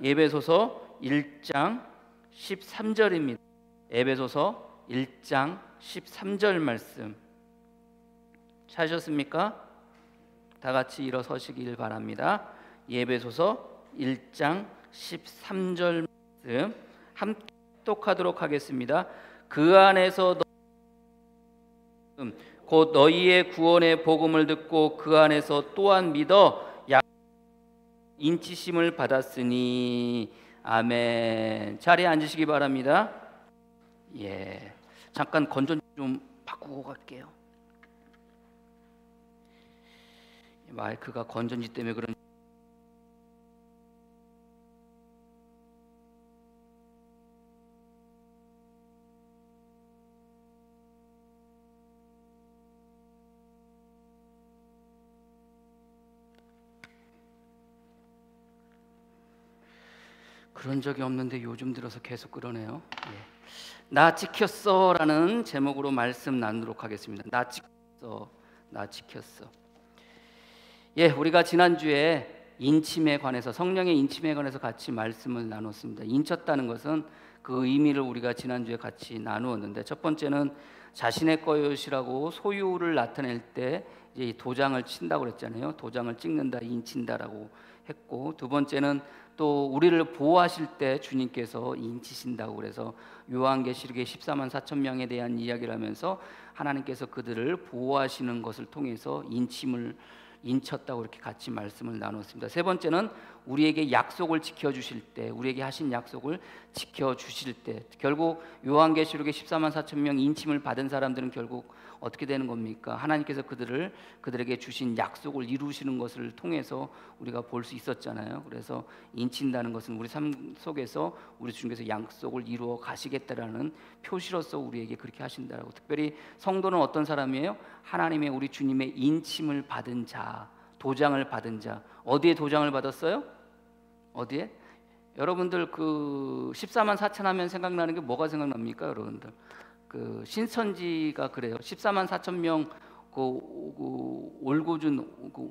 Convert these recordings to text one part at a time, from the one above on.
에베소서 1장 13절입니다. 에베소서 1장 13절 말씀 찾으셨습니까? 다 같이 일어서시길 바랍니다. 에베소서 1장 13절 말씀 함께 독하도록 하겠습니다. 그 안에서 곧 너희의 구원의 복음을 듣고 그 안에서 또한 믿어 인치심을 받았으니. 아멘. 자리에 앉으시기 바랍니다. 예, 잠깐 건전 좀 바꾸고 갈게요. 마이크가 건전지 때문에 그런. 그런 적이 없는데 요즘 들어서 계속 그러네요. 예. 나 지켰어 라는 제목으로 말씀 나누도록 하겠습니다. 나 지켰어, 나 지켰어. 예, 우리가 지난주에 인침에 관해서, 성령의 인침에 관해서 같이 말씀을 나눴습니다. 인쳤다는 것은 그 의미를 우리가 지난주에 같이 나누었는데, 첫 번째는 자신의 것이라고 소유를 나타낼 때 이제 도장을 친다고 그랬잖아요. 도장을 찍는다, 인친다라고 했고, 두 번째는 또 우리를 보호하실 때 주님께서 인치신다고 그래서 요한계시록의 14만 4천 명에 대한 이야기를 하면서 하나님께서 그들을 보호하시는 것을 통해서 인쳤다고 이렇게 같이 말씀을 나눴습니다. 세 번째는 우리에게 약속을 지켜주실 때, 우리에게 하신 약속을 지켜주실 때, 결국 요한계시록의 14만 4천 명 인침을 받은 사람들은 결국 어떻게 되는 겁니까? 하나님께서 그들에게 주신 약속을 이루시는 것을 통해서 우리가 볼 수 있었잖아요. 그래서 인친다는 것은 우리 삶 속에서 우리 주님께서 약속을 이루어 가시겠다라는 표시로서 우리에게 그렇게 하신다라고. 특별히 성도는 어떤 사람이에요? 하나님의, 우리 주님의 인침을 받은 자, 도장을 받은 자. 어디에 도장을 받았어요? 어디에? 여러분들 그 14만 4천 하면 생각나는 게 뭐가 생각납니까, 여러분들? 그 신천지가 그래요. 14만 4천 명 올고준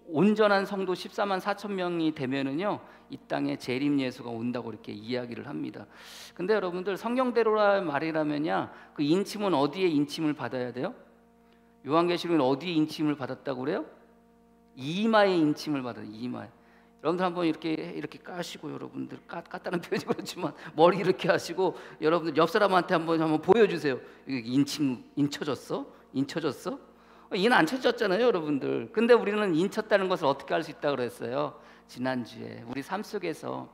온전한 성도 14만 4천 명이 되면은요, 이 땅에 재림 예수가 온다고 이렇게 이야기를 합니다. 근데 여러분들 성경대로라 말이라면야, 그 인침은 어디에 인침을 받아야 돼요? 요한계시록은 어디에 인침을 받았다고 그래요? 이마에 인침을 받아요. 이마에. 여러분들 한번 이렇게 까시고, 여러분들 깠다는 표현이 그렇지만 머리 이렇게 하시고, 여러분들 옆 사람한테 한번 보여주세요. 인쳐졌어? 인쳐졌어? 인 안 쳐졌잖아요, 여러분들. 근데 우리는 인쳤다는 것을 어떻게 알 수 있다고 그랬어요? 지난주에 우리 삶 속에서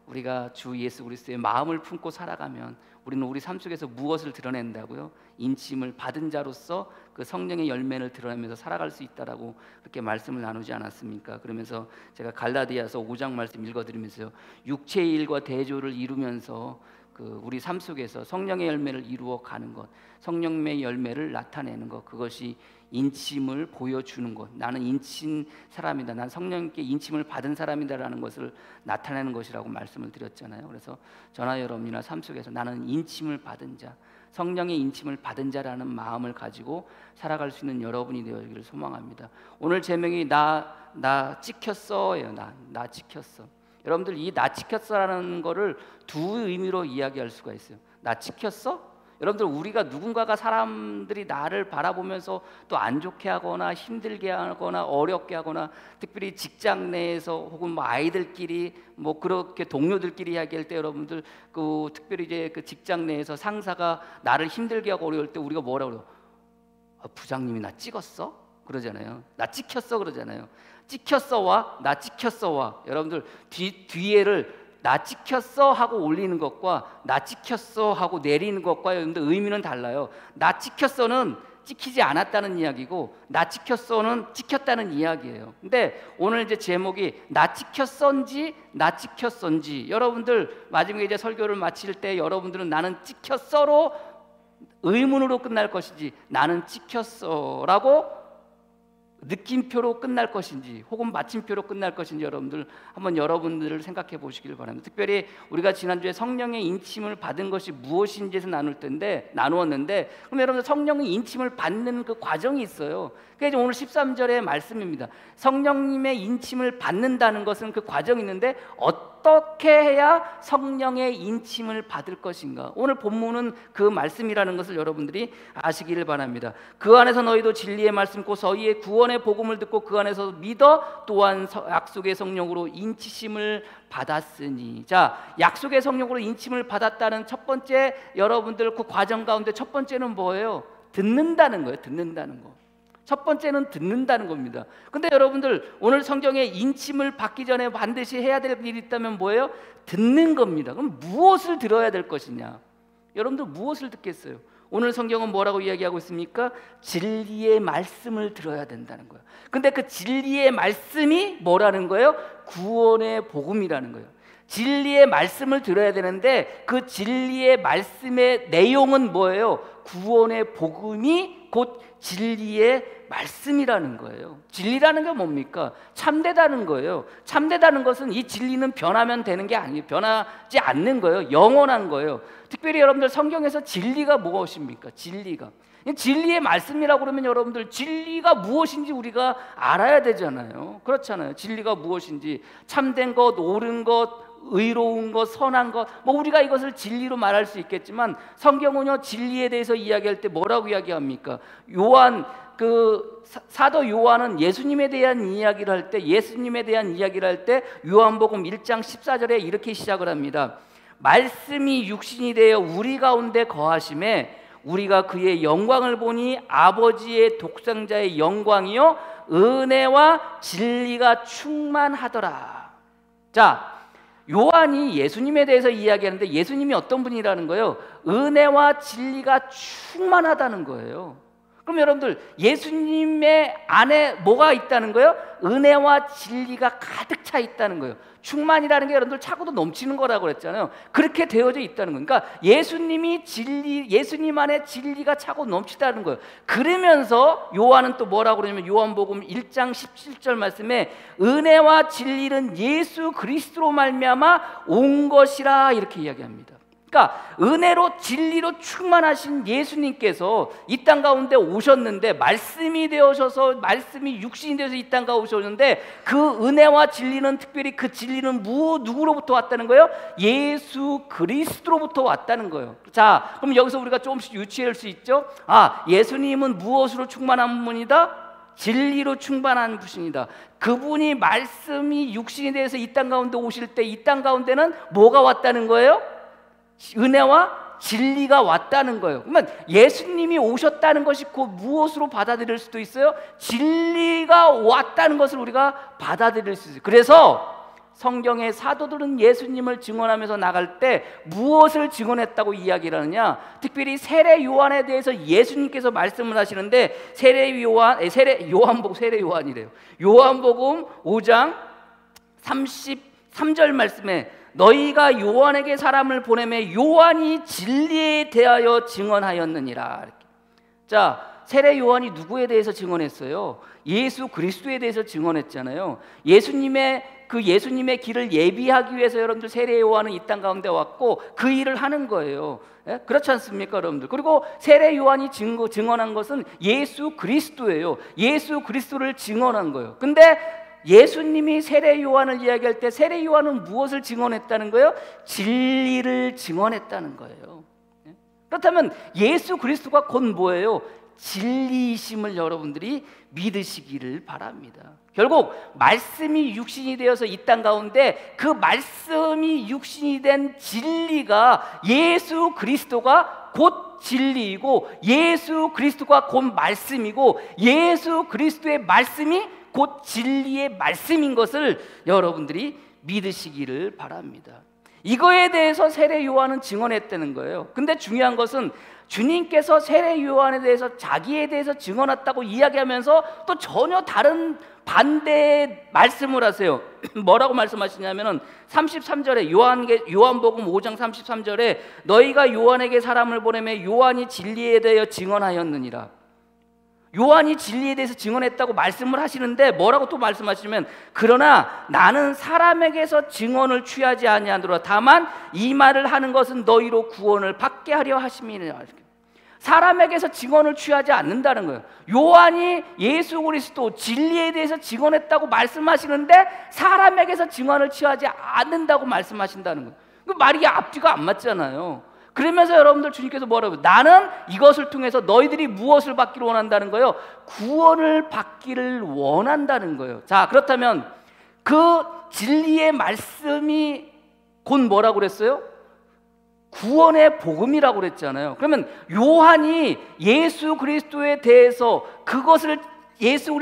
우리가 주 예수 그리스도의 마음을 품고 살아가면 우리는 우리 삶 속에서 무엇을 드러낸다고요? 인침을 받은 자로서 그 성령의 열매를 드러내면서 살아갈 수 있다라고 그렇게 말씀을 나누지 않았습니까? 그러면서 제가 갈라디아서 5장 말씀 읽어드리면서요, 육체의 일과 대조를 이루면서 그 우리 삶 속에서 성령의 열매를 이루어 가는 것, 성령의 열매를 나타내는 것, 그것이 인침을 보여주는 것, 나는 인친 사람이다, 난 성령께 인침을 받은 사람이다라는 것을 나타내는 것이라고 말씀을 드렸잖아요. 그래서 저나 여러분이나 삶 속에서 나는 인침을 받은 자, 성령의 인침을 받은 자라는 마음을 가지고 살아갈 수 있는 여러분이 되어지기를 소망합니다. 오늘 제목이 나 지켰어예요. 나 지켰어. 여러분들, 이 나 지켰어라는 거를 두 의미로 이야기할 수가 있어요. 나 지켰어? 여러분들, 우리가 누군가가 사람들이 나를 바라보면서 또 안 좋게 하거나 힘들게 하거나 어렵게 하거나, 특별히 직장 내에서 혹은 뭐 아이들끼리 뭐 그렇게 동료들끼리 이야기할 때, 여러분들 그 특별히 이제 그 직장 내에서 상사가 나를 힘들게 하고 어려울 때 우리가 뭐라고 그래요? 부장님이 나 찍었어? 그러잖아요. 나 찍혔어 그러잖아요. 찍혔어와 나 찍혔어와, 여러분들 뒤에를 나 찍혔어 하고 올리는 것과 나 찍혔어 하고 내리는 것과 여러분들 의미는 달라요. 나 찍혔어는 찍히지 않았다는 이야기고, 나 찍혔어는 찍혔다는 이야기예요. 근데 오늘 이제 제목이 나 찍혔선지 나 찍혔선지, 여러분들 마지막에 이제 설교를 마칠 때 여러분들은 나는 찍혔어로 의문으로 끝날 것인지 나는 찍혔어라고 느낌표로 끝날 것인지 혹은 마침표로 끝날 것인지 여러분들 한번 여러분들을 생각해 보시길 바랍니다. 특별히 우리가 지난주에 성령의 인침을 받은 것이 무엇인지에서 나누었는데 그럼 여러분들 성령의 인침을 받는 그 과정이 있어요. 그게 오늘 13절의 말씀입니다. 성령님의 인침을 받는다는 것은 그 과정이 있는데 어떻게 해야 성령의 인침을 받을 것인가? 오늘 본문은 그 말씀이라는 것을 여러분들이 아시기를 바랍니다. 그 안에서 너희도 진리의 말씀 곧 너희의 구원의 복음을 듣고 그 안에서 믿어 또한 약속의 성령으로 인치심을 받았으니. 자, 약속의 성령으로 인침을 받았다는 첫 번째 여러분들 그 과정 가운데 첫 번째는 뭐예요? 듣는다는 거예요. 듣는다는 거. 첫 번째는 듣는다는 겁니다. 근데 여러분들 오늘 성경의 인침을 받기 전에 반드시 해야 될 일이 있다면 뭐예요? 듣는 겁니다. 그럼 무엇을 들어야 될 것이냐? 여러분들 무엇을 듣겠어요? 오늘 성경은 뭐라고 이야기하고 있습니까? 진리의 말씀을 들어야 된다는 거예요. 근데 그 진리의 말씀이 뭐라는 거예요? 구원의 복음이라는 거예요. 진리의 말씀을 들어야 되는데 그 진리의 말씀의 내용은 뭐예요? 구원의 복음이 곧 진리의 말씀이라는 거예요. 진리라는 게 뭡니까? 참되다는 거예요. 참되다는 것은 이 진리는 변하면 되는 게 아니에요. 변하지 않는 거예요. 영원한 거예요. 특별히 여러분들 성경에서 진리가 무엇입니까? 진리의 말씀이라고 그러면 여러분들 진리가 무엇인지 우리가 알아야 되잖아요. 그렇잖아요. 진리가 무엇인지 참된 것, 옳은 것, 의로운 것, 선한 것, 뭐 우리가 이것을 진리로 말할 수 있겠지만 성경은요 진리에 대해서 이야기할 때 뭐라고 이야기합니까? 사도 요한은 예수님에 대한 이야기를 할 때 요한복음 1장 14절에 이렇게 시작을 합니다. 말씀이 육신이 되어 우리 가운데 거하심에 우리가 그의 영광을 보니 아버지의 독생자의 영광이요 은혜와 진리가 충만하더라. 자, 요한이 예수님에 대해서 이야기하는데 예수님이 어떤 분이라는 거예요? 은혜와 진리가 충만하다는 거예요. 그럼 여러분들 예수님의 안에 뭐가 있다는 거예요? 은혜와 진리가 가득 차 있다는 거예요. 충만이라는 게 여러분들 차고도 넘치는 거라고 그랬잖아요. 그렇게 되어져 있다는 거예요. 그러니까 예수님 안에 진리가 차고 넘치다는 거예요. 그러면서 요한은 또 뭐라고 그러냐면 요한복음 1장 17절 말씀에 은혜와 진리는 예수 그리스도로 말미암아 온 것이라 이렇게 이야기합니다. 그러니까 은혜로 진리로 충만하신 예수님께서 이 땅 가운데 오셨는데 말씀이 되어셔서 말씀이 육신이 되어서 이 땅 가운데 오셨는데 그 은혜와 진리는 특별히 그 진리는 누구로부터 왔다는 거예요? 예수 그리스도로부터 왔다는 거예요. 자, 그럼 여기서 우리가 조금씩 유추할 수 있죠? 아, 예수님은 무엇으로 충만한 분이다? 진리로 충만한 분이다. 그분이 말씀이 육신이 되어서 이 땅 가운데 오실 때 이 땅 가운데는 뭐가 왔다는 거예요? 은혜와 진리가 왔다는 거예요. 그러면 예수님이 오셨다는 것이 곧 무엇으로 받아들일 수도 있어요? 진리가 왔다는 것을 우리가 받아들일 수 있어요. 그래서 성경의 사도들은 예수님을 증언하면서 나갈 때 무엇을 증언했다고 이야기를 하느냐? 특별히 세례 요한에 대해서 예수님께서 말씀을 하시는데 요한복음 5장 33절 말씀에 너희가 요한에게 사람을 보내매 요한이 진리에 대하여 증언하였느니라. 이렇게. 자, 세례 요한이 누구에 대해서 증언했어요? 예수 그리스도에 대해서 증언했잖아요. 예수님의 길을 예비하기 위해서 여러분들 세례 요한은 이 땅 가운데 왔고 그 일을 하는 거예요. 예? 그렇지 않습니까, 여러분들? 그리고 세례 요한이 증언한 것은 예수 그리스도예요. 예수 그리스도를 증언한 거예요. 근데 예수님이 세례 요한을 이야기할 때 세례 요한은 무엇을 증언했다는 거예요? 진리를 증언했다는 거예요. 그렇다면 예수 그리스도가 곧 뭐예요? 진리이심을 여러분들이 믿으시기를 바랍니다. 결국 말씀이 육신이 되어서 이 땅 가운데 그 말씀이 육신이 된 진리가 예수 그리스도가 곧 진리이고 예수 그리스도가 곧 말씀이고 예수 그리스도의 말씀이 곧 진리의 말씀인 것을 여러분들이 믿으시기를 바랍니다. 이거에 대해서 세례 요한은 증언했다는 거예요. 근데 중요한 것은 주님께서 세례 요한에 대해서 자기에 대해서 증언했다고 이야기하면서 또 전혀 다른 반대의 말씀을 하세요. 뭐라고 말씀하시냐면은 33절에 요한복음 5장 33절에 너희가 요한에게 사람을 보내매 요한이 진리에 대하여 증언하였느니라. 요한이 진리에 대해서 증언했다고 말씀을 하시는데 뭐라고 또 말씀하시면, 그러나 나는 사람에게서 증언을 취하지 아니하노라. 다만 이 말을 하는 것은 너희로 구원을 받게 하려 하심이니라. 사람에게서 증언을 취하지 않는다는 거예요. 요한이 예수 그리스도 진리에 대해서 증언했다고 말씀하시는데 사람에게서 증언을 취하지 않는다고 말씀하신다는 거예요. 그 말이 앞뒤가 안 맞잖아요. 그러면서 여러분들 주님께서 뭐라고, 나는 이것을 통해서 너희들이 무엇을 받기를 원한다는 거예요? 구원을 받기를 원한다는 거예요. 자, 그렇다면 그 진리의 말씀이 곧 뭐라고 그랬어요? 구원의 복음이라고 그랬잖아요. 그러면 요한이 예수 그리스도에 대해서 예수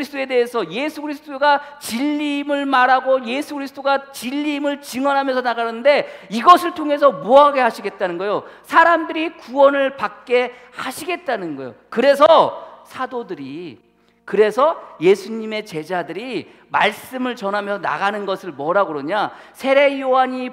그리스도가 진리임을 말하고 예수 그리스도가 진리임을 증언하면서 나가는데, 이것을 통해서 뭐하게 하시겠다는 거예요? 사람들이 구원을 받게 하시겠다는 거예요. 그래서 예수님의 제자들이 말씀을 전하며 나가는 것을 뭐라고 그러냐? 세례 요한이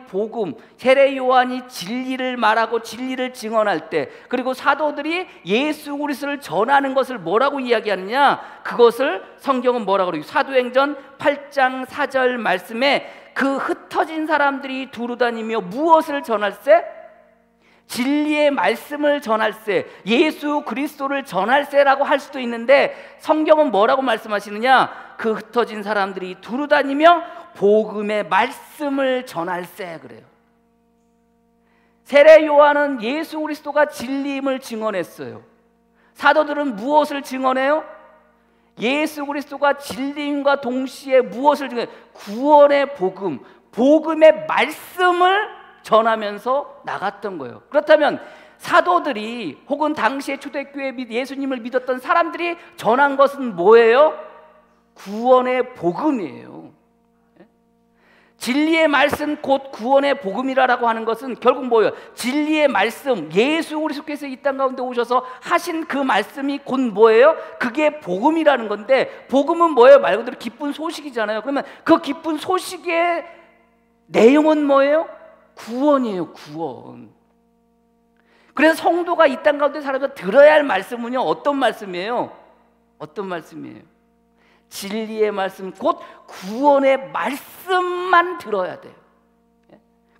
진리를 말하고 진리를 증언할 때, 그리고 사도들이 예수 그리스도를 전하는 것을 뭐라고 이야기하느냐? 그것을 성경은 뭐라고 그래요? 사도행전 8장 4절 말씀에 그 흩어진 사람들이 두루다니며 무엇을 전할세? 진리의 말씀을 전할세, 예수 그리스도를 전할세라고 할 수도 있는데, 성경은 뭐라고 말씀하시느냐? 그 흩어진 사람들이 두루다니며 복음의 말씀을 전할세 그래요. 세례 요한은 예수 그리스도가 진리임을 증언했어요. 사도들은 무엇을 증언해요? 예수 그리스도가 진리임과 동시에 무엇을 증언해요? 구원의 복음의 말씀을 전하면서 나갔던 거예요. 그렇다면 사도들이 혹은 당시의 초대교회 예수님을 믿었던 사람들이 전한 것은 뭐예요? 구원의 복음이에요. 진리의 말씀 곧 구원의 복음이라고 하는 것은 결국 뭐예요? 진리의 말씀, 예수 그리스도께서 이 땅 가운데 오셔서 하신 그 말씀이 곧 뭐예요? 그게 복음이라는 건데, 복음은 뭐예요? 말 그대로 기쁜 소식이잖아요. 그러면 그 기쁜 소식의 내용은 뭐예요? 구원이에요, 구원. 그래서 성도가 이 땅 가운데 살아서 들어야 할 말씀은요, 어떤 말씀이에요? 진리의 말씀, 곧 구원의 말씀만 들어야 돼요.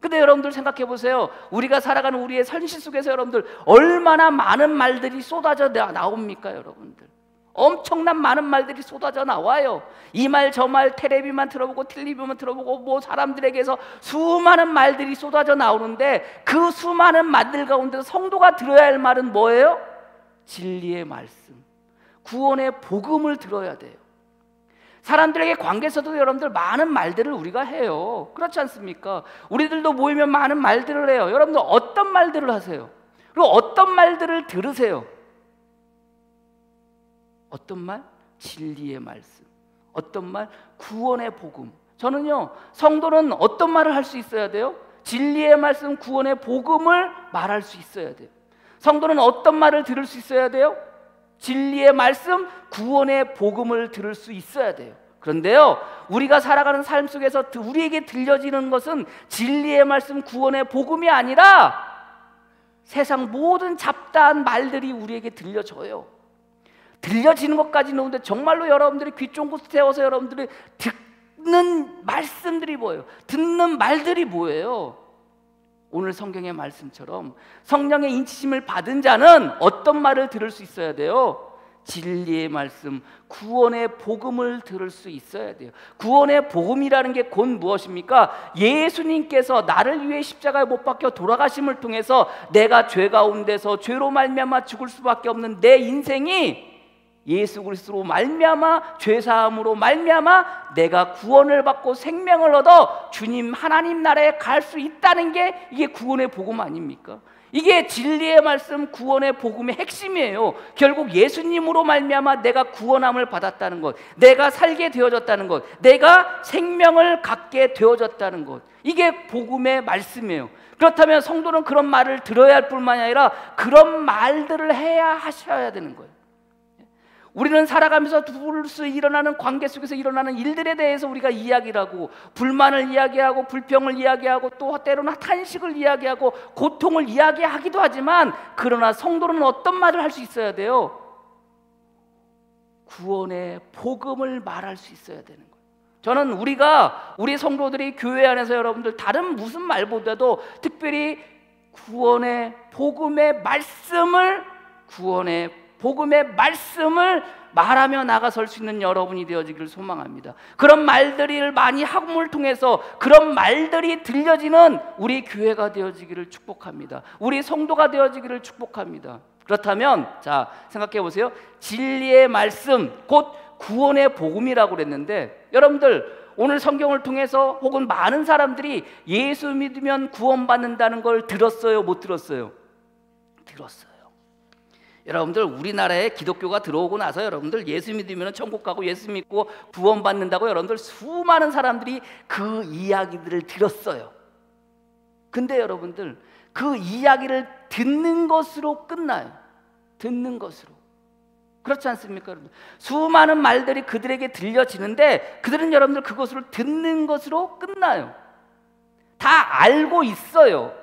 근데 여러분들 생각해 보세요. 우리가 살아가는 우리의 현실 속에서 여러분들 얼마나 많은 말들이 쏟아져 나옵니까, 여러분들? 엄청난 많은 말들이 쏟아져 나와요. 이 말 저 말, 텔레비만 들어보고 텔레비만 들어보고 뭐 사람들에게서 수많은 말들이 쏟아져 나오는데, 그 수많은 말들 가운데서 성도가 들어야 할 말은 뭐예요? 진리의 말씀, 구원의 복음을 들어야 돼요. 사람들에게 관계에서도 여러분들 많은 말들을 우리가 해요. 그렇지 않습니까? 우리들도 모이면 많은 말들을 해요. 여러분들 어떤 말들을 하세요? 그리고 어떤 말들을 들으세요? 어떤 말? 진리의 말씀. 어떤 말? 구원의 복음. 저는요, 성도는 어떤 말을 할 수 있어야 돼요? 진리의 말씀, 구원의 복음을 말할 수 있어야 돼요. 성도는 어떤 말을 들을 수 있어야 돼요? 진리의 말씀, 구원의 복음을 들을 수 있어야 돼요. 그런데요, 우리가 살아가는 삶 속에서 우리에게 들려지는 것은 진리의 말씀, 구원의 복음이 아니라 세상 모든 잡다한 말들이 우리에게 들려져요. 들려지는 것까지는 오는데, 정말로 여러분들이 귀 쫑긋 세워서 여러분들이 듣는 말씀들이 뭐예요? 듣는 말들이 뭐예요? 오늘 성경의 말씀처럼 성령의 인치심을 받은 자는 어떤 말을 들을 수 있어야 돼요? 진리의 말씀, 구원의 복음을 들을 수 있어야 돼요. 구원의 복음이라는 게 곧 무엇입니까? 예수님께서 나를 위해 십자가에 못 박혀 돌아가심을 통해서 내가 죄 가운데서 죄로 말미암아 죽을 수밖에 없는 내 인생이 예수 그리스도로 말미암아, 죄사함으로 말미암아 내가 구원을 받고 생명을 얻어 주님 하나님 나라에 갈 수 있다는 게, 이게 구원의 복음 아닙니까? 이게 진리의 말씀, 구원의 복음의 핵심이에요. 결국 예수님으로 말미암아 내가 구원함을 받았다는 것, 내가 살게 되어졌다는 것, 내가 생명을 갖게 되어졌다는 것, 이게 복음의 말씀이에요. 그렇다면 성도는 그런 말을 들어야 할 뿐만이 아니라 그런 말들을 해야 하셔야 되는 거예요. 우리는 살아가면서 두루스 일어나는 관계 속에서 일어나는 일들에 대해서 우리가 이야기를 하고, 불만을 이야기하고, 불평을 이야기하고, 또 때로는 탄식을 이야기하고, 고통을 이야기하기도 하지만, 그러나 성도는 어떤 말을 할 수 있어야 돼요? 구원의 복음을 말할 수 있어야 되는 거예요. 저는 우리 성도들이 교회 안에서 여러분들 다른 무슨 말보다도 특별히 구원의 복음의 말씀을 말하며 나가설 수 있는 여러분이 되어지기를 소망합니다. 그런 말들을 많이 학문을 통해서 그런 말들이 들려지는 우리 교회가 되어지기를 축복합니다. 우리 성도가 되어지기를 축복합니다. 그렇다면 자, 생각해 보세요. 진리의 말씀 곧 구원의 복음이라고 그랬는데, 여러분들 오늘 성경을 통해서 혹은 많은 사람들이 예수 믿으면 구원받는다는 걸 들었어요? 못 들었어요? 들었어요. 여러분들 우리나라에 기독교가 들어오고 나서 여러분들 예수 믿으면 천국 가고 예수 믿고 구원받는다고 여러분들 수많은 사람들이 그 이야기들을 들었어요. 근데 여러분들 그 이야기를 듣는 것으로 끝나요. 듣는 것으로. 그렇지 않습니까? 여러분? 수많은 말들이 그들에게 들려지는데 그들은 여러분들 그것을 듣는 것으로 끝나요. 다 알고 있어요.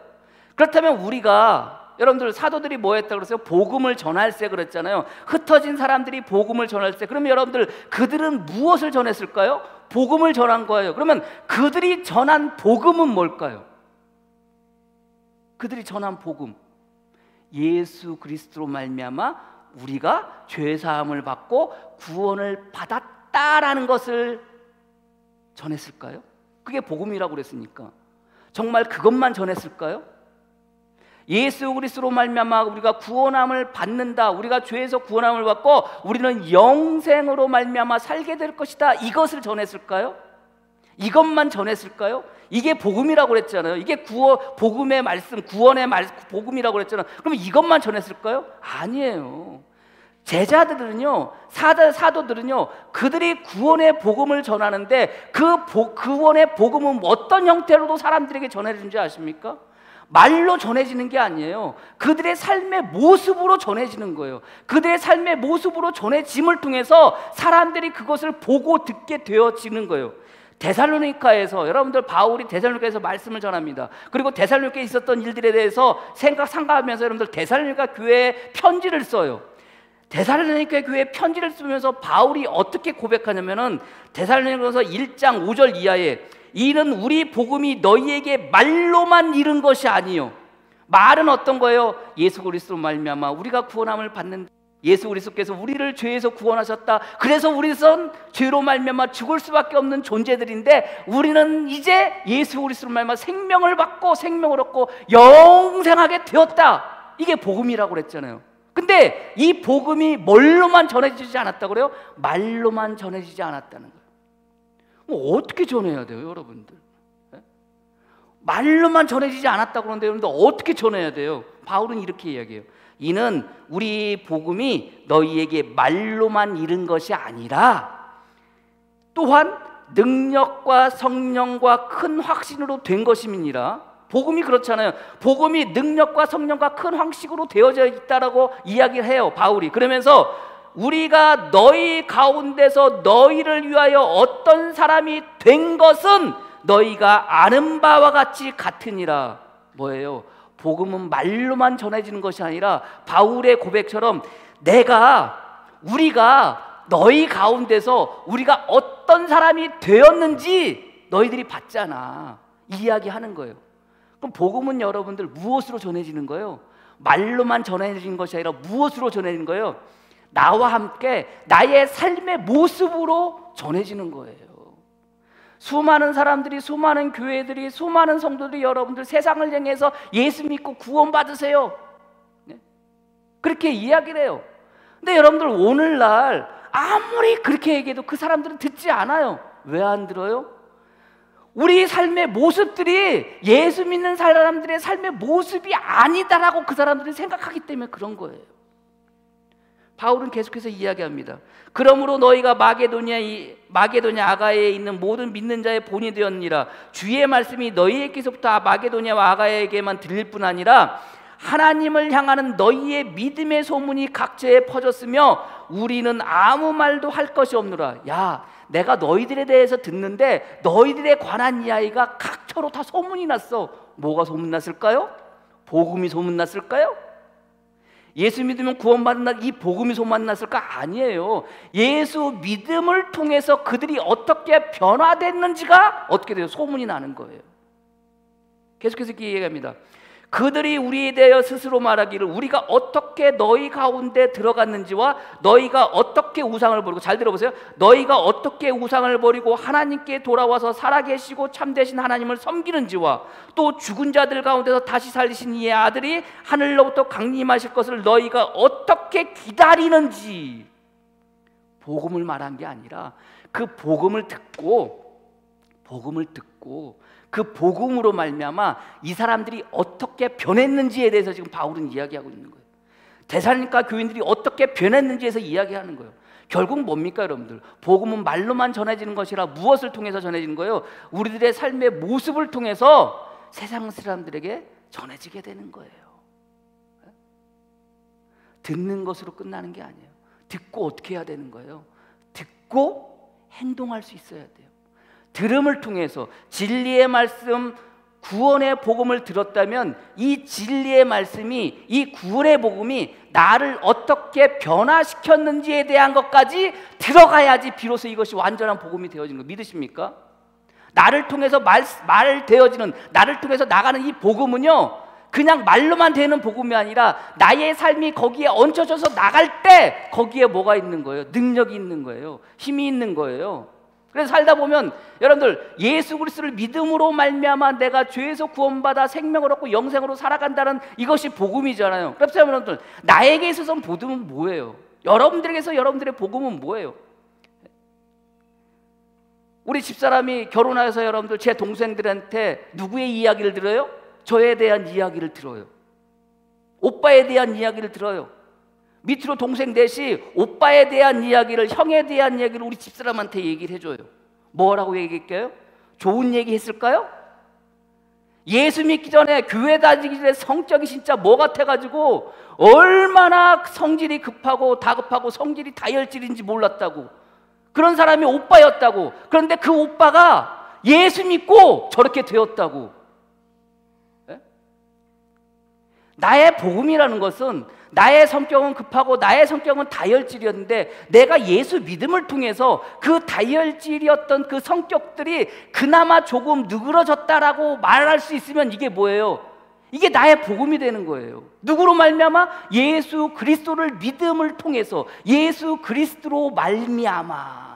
그렇다면 우리가, 여러분들 사도들이 뭐 했다고 그랬어요? 복음을 전할세 그랬잖아요. 흩어진 사람들이 복음을 전할세. 그러면 여러분들 그들은 무엇을 전했을까요? 복음을 전한 거예요. 그러면 그들이 전한 복음은 뭘까요? 그들이 전한 복음, 예수 그리스도로 말미암아 우리가 죄사함을 받고 구원을 받았다라는 것을 전했을까요? 그게 복음이라고 그랬으니까. 정말 그것만 전했을까요? 예수 그리스도로 말미암아 우리가 구원함을 받는다, 우리가 죄에서 구원함을 받고 우리는 영생으로 말미암아 살게 될 것이다, 이것을 전했을까요? 이것만 전했을까요? 이게 복음이라고 그랬잖아요. 이게 복음의 말씀, 구원의 복음이라고 그랬잖아요. 그러면 이것만 전했을까요? 아니에요. 제자들은요, 사도들은요, 그들이 구원의 복음을 전하는데 그 구원의 복음은 어떤 형태로도 사람들에게 전해지는지 아십니까? 말로 전해지는 게 아니에요. 그들의 삶의 모습으로 전해지는 거예요. 그들의 삶의 모습으로 전해짐을 통해서 사람들이 그것을 보고 듣게 되어지는 거예요. 데살로니카에서, 여러분들 바울이 데살로니카에서 말씀을 전합니다. 그리고 데살로니카에 있었던 일들에 대해서 상가하면서 여러분들 데살로니카 교회에 편지를 써요. 데살로니카 교회에 편지를 쓰면서 바울이 어떻게 고백하냐면은 데살로니가서 1장 5절 이하에, 이는 우리 복음이 너희에게 말로만 이른 것이 아니요. 말은 어떤 거예요? 예수 그리스도로 말미암아 우리가 구원함을 받는, 예수 그리스도께서 우리를 죄에서 구원하셨다. 그래서 우리는 죄로 말미암아 죽을 수밖에 없는 존재들인데 우리는 이제 예수 그리스도로 말미암아 생명을 받고 생명을 얻고 영생하게 되었다. 이게 복음이라고 그랬잖아요. 근데 이 복음이 뭘로만 전해지지 않았다고 그래요? 말로만 전해지지 않았다는 거예요. 뭐 어떻게 전해야 돼요, 여러분들? 말로만 전해지지 않았다고 그러는데 여러분들 어떻게 전해야 돼요? 바울은 이렇게 이야기해요. 이는 우리 복음이 너희에게 말로만 이른 것이 아니라 또한 능력과 성령과 큰 확신으로 된 것임이니라. 복음이 그렇잖아요. 복음이 능력과 성령과 큰 확신으로 되어져 있다라고 이야기를 해요, 바울이. 그러면서 우리가 너희 가운데서 너희를 위하여 어떤 사람이 된 것은 너희가 아는 바와 같이 같으니라. 뭐예요? 복음은 말로만 전해지는 것이 아니라 바울의 고백처럼 우리가 너희 가운데서 우리가 어떤 사람이 되었는지 너희들이 봤잖아, 이야기하는 거예요. 그럼 복음은 여러분들 무엇으로 전해지는 거예요? 말로만 전해지는 것이 아니라 무엇으로 전해지는 거예요? 나와 함께 나의 삶의 모습으로 전해지는 거예요. 수많은 사람들이, 수많은 교회들이, 수많은 성도들이 여러분들 세상을 향해서 예수 믿고 구원받으세요, 그렇게 이야기를 해요. 근데 여러분들 오늘날 아무리 그렇게 얘기해도 그 사람들은 듣지 않아요. 왜 안 들어요? 우리 삶의 모습들이 예수 믿는 사람들의 삶의 모습이 아니다라고 그 사람들이 생각하기 때문에 그런 거예요. 바울은 계속해서 이야기합니다. 그러므로 너희가 마게도냐 아가야에 있는 모든 믿는 자의 본이 되었느니라. 주의 말씀이 너희에게서부터 마게도냐와 아가야에게만 들릴 뿐 아니라 하나님을 향하는 너희의 믿음의 소문이 각처에 퍼졌으며 우리는 아무 말도 할 것이 없노라. 야, 내가 너희들에 대해서 듣는데 너희들에 관한 이야기가 각처로 다 소문이 났어. 뭐가 소문났을까요? 복음이 소문났을까요? 예수 믿으면 구원받는다, 이 복음이 소문이 났을까? 아니에요. 예수 믿음을 통해서 그들이 어떻게 변화됐는지가 어떻게 돼요? 소문이 나는 거예요. 계속해서 이렇게 얘기합니다. 그들이 우리에 대하여 스스로 말하기를 우리가 어떻게 너희 가운데 들어갔는지와 너희가 어떻게 우상을 버리고, 잘 들어보세요, 너희가 어떻게 우상을 버리고 하나님께 돌아와서 살아계시고 참되신 하나님을 섬기는지와 또 죽은 자들 가운데서 다시 살리신 이의 아들이 하늘로부터 강림하실 것을 너희가 어떻게 기다리는지, 복음을 말한 게 아니라 그 복음을 듣고 그 복음으로 말미암아 이 사람들이 어떻게 변했는지에 대해서 지금 바울은 이야기하고 있는 거예요. 데살로니가 교인들이 어떻게 변했는지에서 이야기하는 거예요. 결국 뭡니까 여러분들? 복음은 말로만 전해지는 것이라 무엇을 통해서 전해지는 거예요? 우리들의 삶의 모습을 통해서 세상 사람들에게 전해지게 되는 거예요. 듣는 것으로 끝나는 게 아니에요. 듣고 어떻게 해야 되는 거예요? 듣고 행동할 수 있어야 돼요. 들음을 통해서 진리의 말씀, 구원의 복음을 들었다면 이 진리의 말씀이, 이 구원의 복음이 나를 어떻게 변화시켰는지에 대한 것까지 들어가야지 비로소 이것이 완전한 복음이 되어지는 거 믿으십니까? 나를 통해서 말되어지는, 나를 통해서 나가는 이 복음은요, 그냥 말로만 되는 복음이 아니라 나의 삶이 거기에 얹혀져서 나갈 때 거기에 뭐가 있는 거예요? 능력이 있는 거예요. 힘이 있는 거예요. 그래서 살다 보면 여러분들, 예수 그리스도를 믿음으로 말미암아 내가 죄에서 구원받아 생명을 얻고 영생으로 살아간다는 이것이 복음이잖아요. 그래서 여러분들, 나에게 있어서는 복음은 뭐예요? 여러분들에게서 여러분들의 복음은 뭐예요? 우리 집사람이 결혼해서 여러분들, 제 동생들한테 누구의 이야기를 들어요? 저에 대한 이야기를 들어요. 오빠에 대한 이야기를 들어요. 밑으로 동생 넷이 오빠에 대한 이야기를, 형에 대한 이야기를 우리 집사람한테 얘기를 해줘요. 뭐라고 얘기할까요? 좋은 얘기 했을까요? 예수 믿기 전에, 교회 다니기 전에 성격이 진짜 뭐 같아가지고 얼마나 성질이 급하고 다급하고 성질이 다혈질인지 몰랐다고, 그런 사람이 오빠였다고. 그런데 그 오빠가 예수 믿고 저렇게 되었다고. 네? 나의 복음이라는 것은, 나의 성격은 급하고 나의 성격은 다혈질이었는데 내가 예수 믿음을 통해서 그 다혈질이었던 그 성격들이 그나마 조금 누그러졌다라고 말할 수 있으면 이게 뭐예요? 이게 나의 복음이 되는 거예요. 누구로 말미암아? 예수 그리스도를 믿음을 통해서, 예수 그리스도로 말미암아.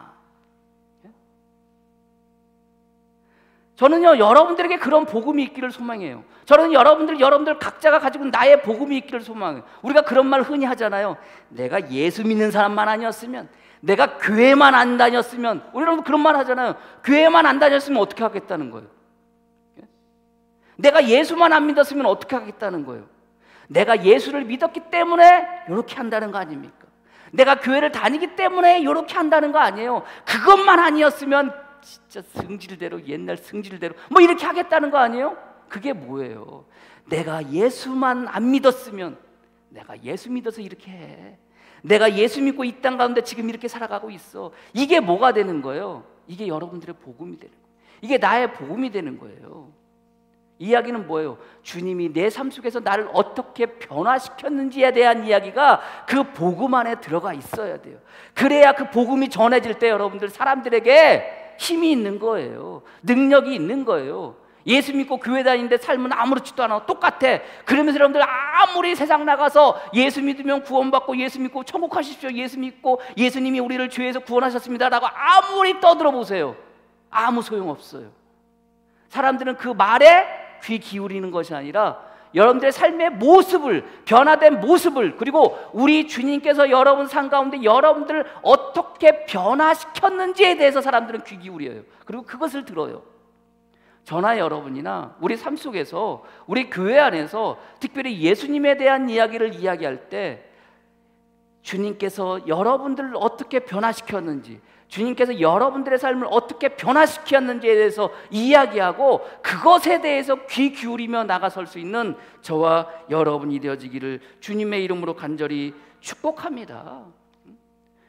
저는요, 여러분들에게 그런 복음이 있기를 소망해요. 저는 여러분들 각자가 가지고 있는 나의 복음이 있기를 소망해요. 우리가 그런 말 흔히 하잖아요. 내가 예수 믿는 사람만 아니었으면, 내가 교회만 안 다녔으면, 우리는 그런 말 하잖아요. 교회만 안 다녔으면 어떻게 하겠다는 거예요? 내가 예수만 안 믿었으면 어떻게 하겠다는 거예요? 내가 예수를 믿었기 때문에 이렇게 한다는 거 아닙니까? 내가 교회를 다니기 때문에 이렇게 한다는 거 아니에요? 그것만 아니었으면 진짜 승질대로, 옛날 승질대로 뭐 이렇게 하겠다는 거 아니에요? 그게 뭐예요? 내가 예수만 안 믿었으면, 내가 예수 믿어서 이렇게 해, 내가 예수 믿고 이 땅 가운데 지금 이렇게 살아가고 있어. 이게 뭐가 되는 거예요? 이게 여러분들의 복음이 되는 거예요. 이게 나의 복음이 되는 거예요. 이야기는 뭐예요? 주님이 내 삶 속에서 나를 어떻게 변화시켰는지에 대한 이야기가 그 복음 안에 들어가 있어야 돼요. 그래야 그 복음이 전해질 때 여러분들, 사람들에게 힘이 있는 거예요. 능력이 있는 거예요. 예수 믿고 교회 다니는데 삶은 아무렇지도 않아, 똑같아. 그러면서 여러분들 아무리 세상 나가서 예수 믿으면 구원받고, 예수 믿고 천국 가십시오, 예수 믿고 예수님이 우리를 죄에서 구원하셨습니다 라고 아무리 떠들어 보세요, 아무 소용없어요. 사람들은 그 말에 귀 기울이는 것이 아니라 여러분들의 삶의 모습을, 변화된 모습을, 그리고 우리 주님께서 여러분 삶 가운데 여러분들을 어떻게 변화시켰는지에 대해서 사람들은 귀 기울여요. 그리고 그것을 들어요. 저나 여러분이나 우리 삶 속에서, 우리 교회 안에서 특별히 예수님에 대한 이야기를 이야기할 때 주님께서 여러분들을 어떻게 변화시켰는지, 주님께서 여러분들의 삶을 어떻게 변화시켰는지에 대해서 이야기하고 그것에 대해서 귀 기울이며 나가설 수 있는 저와 여러분이 되어지기를 주님의 이름으로 간절히 축복합니다.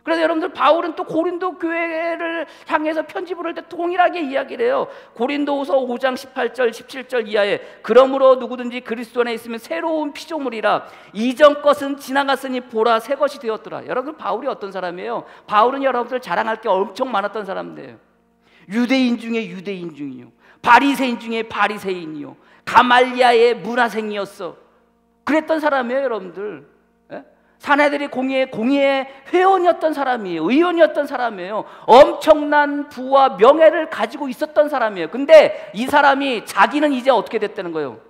그래서 여러분들 바울은 또 고린도 교회를 향해서 편지를 할 때 동일하게 이야기를 해요. 고린도후서 5장 18절 17절 이하에 그러므로 누구든지 그리스도 안에 있으면 새로운 피조물이라 이전 것은 지나갔으니 보라 새 것이 되었더라. 여러분 바울이 어떤 사람이에요? 바울은 여러분들 자랑할 게 엄청 많았던 사람인데요. 유대인 중에 유대인 중이요, 바리새인 중에 바리새인이요, 가말리아의 문화생이었어. 그랬던 사람이에요. 여러분들 사내들이 공의의 회원이었던 사람이에요. 의원이었던 사람이에요. 엄청난 부와 명예를 가지고 있었던 사람이에요. 근데 이 사람이 자기는 이제 어떻게 됐다는 거예요?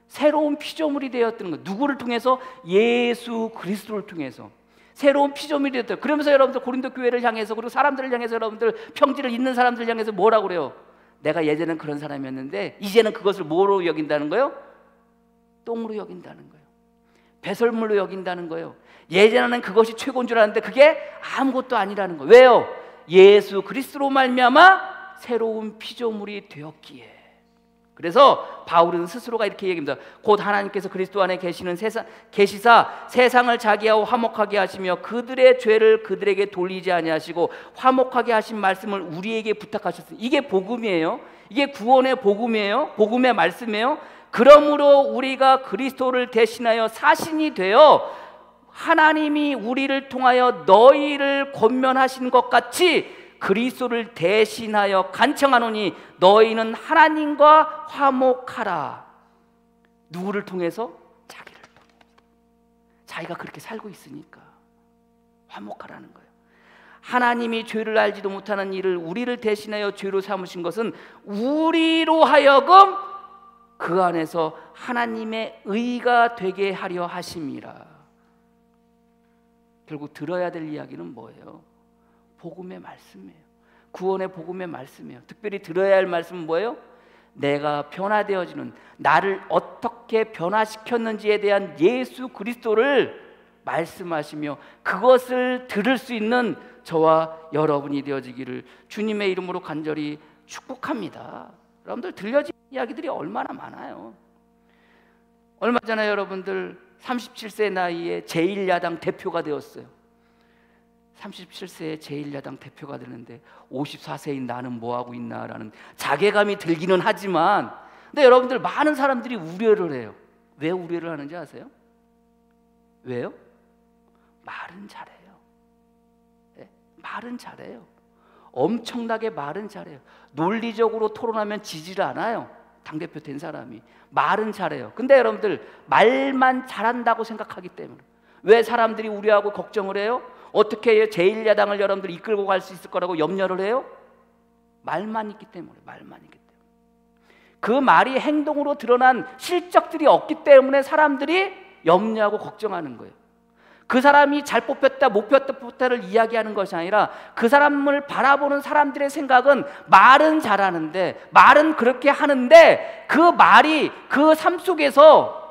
새로운 피조물이 되었다는 거예요. 누구를 통해서? 예수 그리스도를 통해서 새로운 피조물이 되었다. 그러면서 여러분들 고린도 교회를 향해서, 그리고 사람들을 향해서, 여러분들 평지를 잇는 사람들을 향해서 뭐라고 그래요? 내가 예전엔 그런 사람이었는데 이제는 그것을 뭐로 여긴다는 거예요? 똥으로 여긴다는 거예요. 배설물로 여긴다는 거예요. 예전에는 그것이 최고인 줄 알았는데 그게 아무것도 아니라는 거예요. 왜요? 예수 그리스도로 말미암아 새로운 피조물이 되었기에. 그래서 바울은 스스로가 이렇게 얘기합니다. 곧 하나님께서 그리스도 안에 계시사 세상을 자기하고 화목하게 하시며 그들의 죄를 그들에게 돌리지 아니하시고 화목하게 하신 말씀을 우리에게 부탁하셨습니다. 이게 복음이에요. 이게 구원의 복음이에요. 복음의 말씀이에요. 그러므로 우리가 그리스도를 대신하여 사신이 되어 하나님이 우리를 통하여 너희를 권면하신 것 같이 그리스도를 대신하여 간청하노니 너희는 하나님과 화목하라. 누구를 통해서? 자기를 통해서. 자기가 그렇게 살고 있으니까 화목하라는 거예요. 하나님이 죄를 알지도 못하는 일을 우리를 대신하여 죄로 삼으신 것은 우리로 하여금 그 안에서 하나님의 의가 되게 하려 하심이라. 결국 들어야 될 이야기는 뭐예요? 복음의 말씀이에요. 구원의 복음의 말씀이에요. 특별히 들어야 할 말씀은 뭐예요? 내가 변화되어지는, 나를 어떻게 변화시켰는지에 대한 예수 그리스도를 말씀하시며 그것을 들을 수 있는 저와 여러분이 되어지기를 주님의 이름으로 간절히 축복합니다. 여러분들 들려진 이야기들이 얼마나 많아요. 얼마 전에 여러분들 37세 나이에 제1야당 대표가 되었어요. 37세에 제1야당 대표가 되는데 54세인 나는 뭐하고 있나라는 자괴감이 들기는 하지만, 근데 여러분들 많은 사람들이 우려를 해요. 왜 우려를 하는지 아세요? 왜요? 말은 잘해요. 네? 말은 잘해요. 엄청나게 말은 잘해요. 논리적으로 토론하면 지지를 않아요. 당대표 된 사람이 말은 잘해요. 근데 여러분들 말만 잘한다고 생각하기 때문에 왜 사람들이 우려하고 걱정을 해요? 어떻게 제1야당을 여러분들 이끌고 갈 수 있을 거라고 염려를 해요? 말만 있기 때문에. 말만 있기 때문에. 그 말이 행동으로 드러난 실적들이 없기 때문에 사람들이 염려하고 걱정하는 거예요. 그 사람이 잘 뽑혔다 못 뽑혔다를 이야기하는 것이 아니라 그 사람을 바라보는 사람들의 생각은 말은 잘하는데, 말은 그렇게 하는데 그 말이 그 삶 속에서,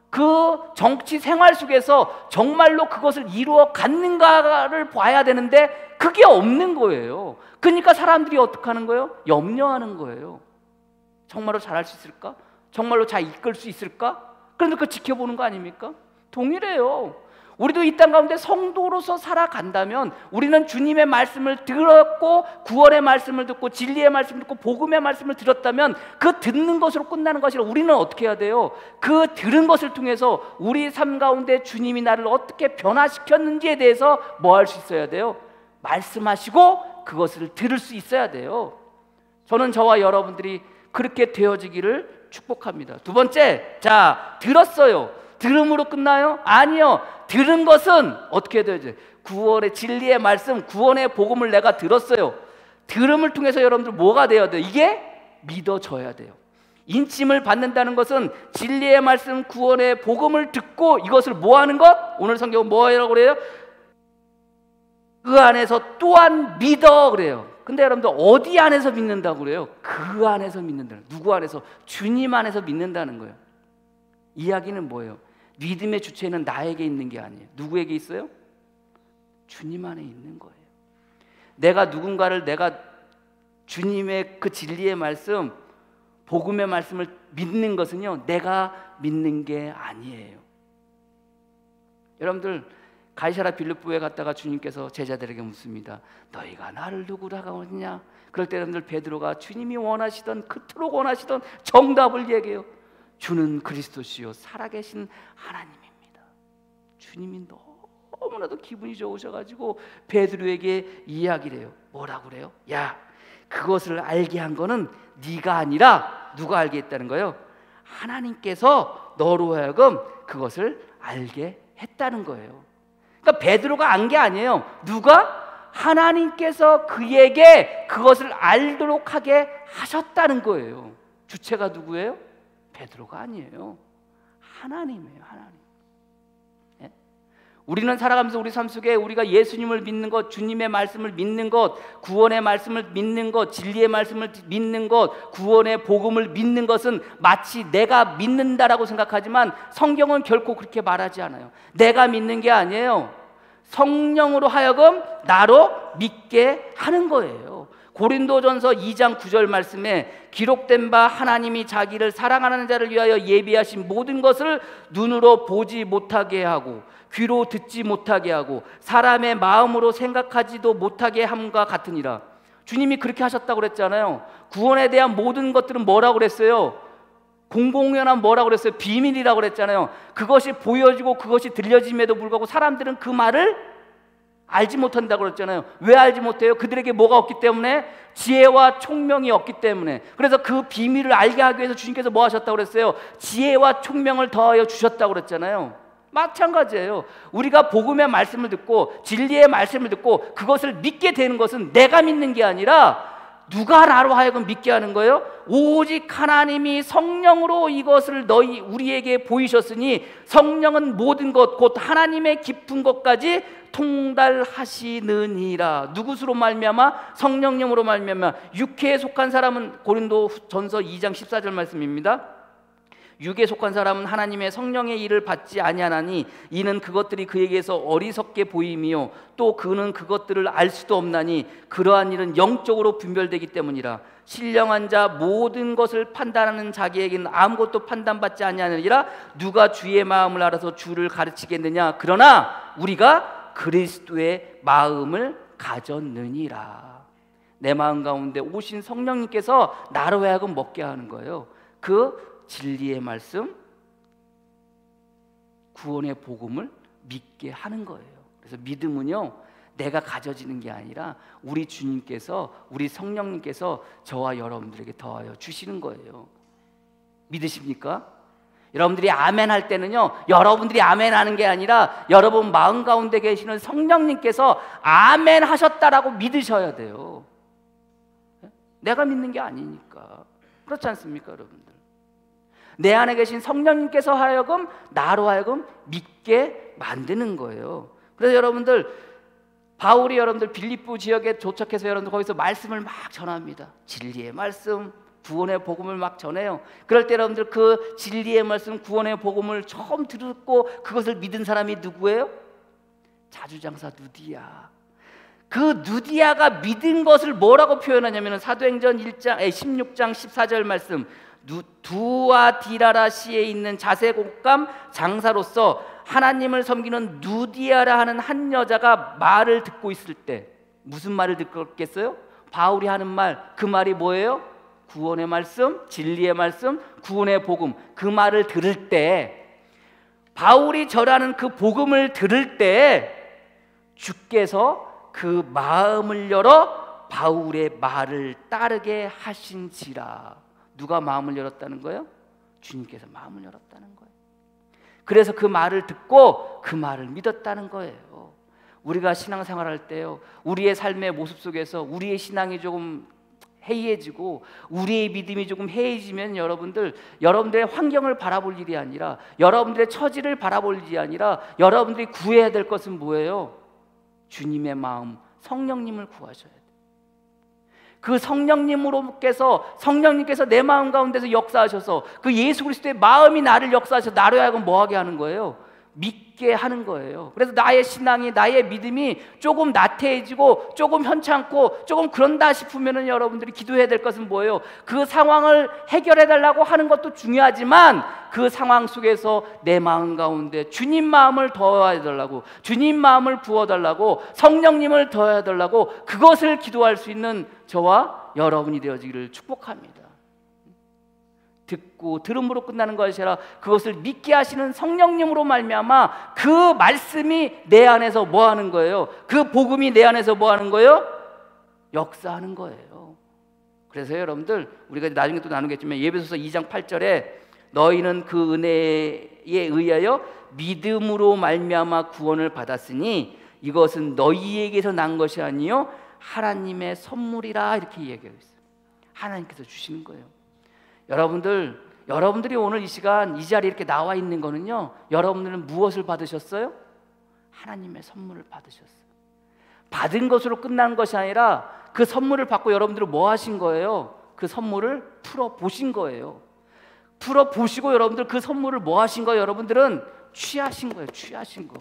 그 정치 생활 속에서 정말로 그것을 이루어 갔는가를 봐야 되는데 그게 없는 거예요. 그러니까 사람들이 어떻게 하는 거예요? 염려하는 거예요. 정말로 잘할 수 있을까? 정말로 잘 이끌 수 있을까? 그러니까 지켜보는 거 아닙니까? 동일해요. 우리도 이 땅 가운데 성도로서 살아간다면 우리는 주님의 말씀을 들었고 구원의 말씀을 듣고 진리의 말씀을 듣고 복음의 말씀을 들었다면 그 듣는 것으로 끝나는 것이 아니라 우리는 어떻게 해야 돼요? 그 들은 것을 통해서 우리 삶 가운데 주님이 나를 어떻게 변화시켰는지에 대해서 뭐 할 수 있어야 돼요? 말씀하시고 그것을 들을 수 있어야 돼요. 저는 저와 여러분들이 그렇게 되어지기를 축복합니다. 두 번째, 자, 들었어요. 들음으로 끝나요? 아니요. 들은 것은 어떻게 되죠? 구원의 진리의 말씀, 구원의 복음을 내가 들었어요. 들음을 통해서 여러분들 뭐가 되어야 돼요? 이게 믿어져야 돼요. 인침을 받는다는 것은 진리의 말씀, 구원의 복음을 듣고 이것을 뭐 하는 것? 오늘 성경은 뭐라고 그래요? 그 안에서 또한 믿어 그래요. 근데 여러분들 어디 안에서 믿는다고 그래요? 그 안에서 믿는다는, 누구 안에서? 주님 안에서 믿는다는 거예요. 이야기는 뭐예요? 믿음의 주체는 나에게 있는 게 아니에요. 누구에게 있어요? 주님 안에 있는 거예요. 내가 누군가를, 내가 주님의 그 진리의 말씀, 복음의 말씀을 믿는 것은요, 내가 믿는 게 아니에요. 여러분들 가이사랴 빌립보에 갔다가 주님께서 제자들에게 묻습니다. 너희가 나를 누구라고 하느냐? 그럴 때 여러분들 베드로가 주님이 원하시던, 그토록 원하시던 정답을 얘기해요. 주는 그리스도시요 살아계신 하나님입니다. 주님이 너무나도 기분이 좋으셔가지고 베드로에게 이야기를 해요. 뭐라고 그래요? 야, 그것을 알게 한 거는 네가 아니라 누가 알게 했다는 거예요? 하나님께서 너로 하여금 그것을 알게 했다는 거예요. 그러니까 베드로가 안 게 아니에요. 누가? 하나님께서 그에게 그것을 알도록 하게 하셨다는 거예요. 주체가 누구예요? 베드로가 아니에요. 하나님이에요. 하나님. 예? 우리는 살아가면서 우리 삶 속에 우리가 예수님을 믿는 것, 주님의 말씀을 믿는 것, 구원의 말씀을 믿는 것, 진리의 말씀을 믿는 것, 구원의 복음을 믿는 것은 마치 내가 믿는다라고 생각하지만 성경은 결코 그렇게 말하지 않아요. 내가 믿는 게 아니에요. 성령으로 하여금 나로 믿게 하는 거예요. 고린도전서 2장 9절 말씀에 기록된 바 하나님이 자기를 사랑하는 자를 위하여 예비하신 모든 것을 눈으로 보지 못하게 하고 귀로 듣지 못하게 하고 사람의 마음으로 생각하지도 못하게 함과 같으니라. 주님이 그렇게 하셨다고 그랬잖아요. 구원에 대한 모든 것들은 뭐라고 그랬어요? 공공연한 뭐라고 그랬어요? 비밀이라고 그랬잖아요. 그것이 보여지고 그것이 들려짐에도 불구하고 사람들은 그 말을 알지 못한다고 그랬잖아요. 왜 알지 못해요? 그들에게 뭐가 없기 때문에? 지혜와 총명이 없기 때문에. 그래서 그 비밀을 알게 하기 위해서 주님께서 뭐 하셨다고 그랬어요? 지혜와 총명을 더하여 주셨다고 그랬잖아요. 마찬가지예요. 우리가 복음의 말씀을 듣고 진리의 말씀을 듣고 그것을 믿게 되는 것은 내가 믿는 게 아니라 누가 나로 하여금 믿게 하는 거예요? 오직 하나님이 성령으로 이것을 우리에게 보이셨으니 성령은 모든 것 곧 하나님의 깊은 것까지 통달하시느니라. 누구로 말미암아? 성령님으로 말미암아. 육체에 속한 사람은 고린도전서 2장 14절 말씀입니다. 육에 속한 사람은 하나님의 성령의 일을 받지 아니하나니 이는 그것들이 그에게서 어리석게 보임이요 또 그는 그것들을 알 수도 없나니 그러한 일은 영적으로 분별되기 때문이라. 신령한 자 모든 것을 판단하는 자기에게는 아무것도 판단받지 아니하느니라. 누가 주의 마음을 알아서 주를 가르치겠느냐? 그러나 우리가 그리스도의 마음을 가졌느니라. 내 마음 가운데 오신 성령님께서 나로 하여금 먹게 하는 거예요. 그 진리의 말씀, 구원의 복음을 믿게 하는 거예요. 그래서 믿음은요, 내가 가져지는 게 아니라 우리 주님께서, 우리 성령님께서 저와 여러분들에게 더하여 주시는 거예요. 믿으십니까? 여러분들이 아멘 할 때는요, 여러분들이 아멘 하는 게 아니라 여러분 마음 가운데 계시는 성령님께서 아멘 하셨다라고 믿으셔야 돼요. 내가 믿는 게 아니니까. 그렇지 않습니까, 여러분들? 내 안에 계신 성령님께서 하여금 나로 하여금 믿게 만드는 거예요. 그래서 여러분들, 바울이 여러분들 빌립보 지역에 도착해서 여러분들 거기서 말씀을 막 전합니다. 진리의 말씀, 구원의 복음을 막 전해요. 그럴 때 여러분들 그 진리의 말씀, 구원의 복음을 처음 듣고 그것을 믿은 사람이 누구예요? 자주장사 누디야. 그 누디야가 믿은 것을 뭐라고 표현하냐면 사도행전 16장 14절 말씀, 두아디라라시에 있는 자색옥감 장사로서 하나님을 섬기는 누디아라 하는 한 여자가 말을 듣고 있을 때, 무슨 말을 듣겠어요? 바울이 하는 말, 그 말이 뭐예요? 구원의 말씀, 진리의 말씀, 구원의 복음. 그 말을 들을 때, 바울이 전하는 그 복음을 들을 때 주께서 그 마음을 열어 바울의 말을 따르게 하신지라. 누가 마음을 열었다는 거예요? 주님께서 마음을 열었다는 거예요. 그래서 그 말을 듣고 그 말을 믿었다는 거예요. 우리가 신앙생활할 때요, 우리의 삶의 모습 속에서 우리의 신앙이 조금 해이해지고 우리의 믿음이 조금 해이해지면 여러분들의 환경을 바라볼 일이 아니라, 여러분들의 처지를 바라볼 일이 아니라 여러분들이 구해야 될 것은 뭐예요? 주님의 마음, 성령님을 구하셔야 돼요. 그 성령님께서 내 마음 가운데서 역사하셔서 그 예수 그리스도의 마음이 나를 역사하셔서 나로 하여금 뭐하게 하는 거예요? 믿게 하는 거예요. 그래서 나의 신앙이, 나의 믿음이 조금 나태해지고 조금 현찮고 조금 그런다 싶으면은 여러분들이 기도해야 될 것은 뭐예요? 그 상황을 해결해 달라고 하는 것도 중요하지만 그 상황 속에서 내 마음 가운데 주님 마음을 더해 달라고, 주님 마음을 부어 달라고, 성령님을 더해 달라고, 그것을 기도할 수 있는 저와 여러분이 되어지기를 축복합니다. 듣고 들음으로 끝나는 것이 아니라 그것을 믿게 하시는 성령님으로 말미암아 그 말씀이 내 안에서 뭐 하는 거예요? 그 복음이 내 안에서 뭐 하는 거예요? 역사하는 거예요. 그래서 여러분들, 우리가 나중에 또 나누겠지만 예배소서 2장 8절에 너희는 그 은혜에 의하여 믿음으로 말미암아 구원을 받았으니 이것은 너희에게서 난 것이 아니요 하나님의 선물이라, 이렇게 얘기하고 있어요. 하나님께서 주시는 거예요. 여러분들이 오늘 이 시간 이 자리에 이렇게 나와 있는 거는요, 여러분들은 무엇을 받으셨어요? 하나님의 선물을 받으셨어요. 받은 것으로 끝난 것이 아니라 그 선물을 받고 여러분들은 뭐 하신 거예요? 그 선물을 풀어보신 거예요. 풀어보시고 여러분들 그 선물을 뭐 하신 거예요? 여러분들은 취하신 거예요. 취하신 거.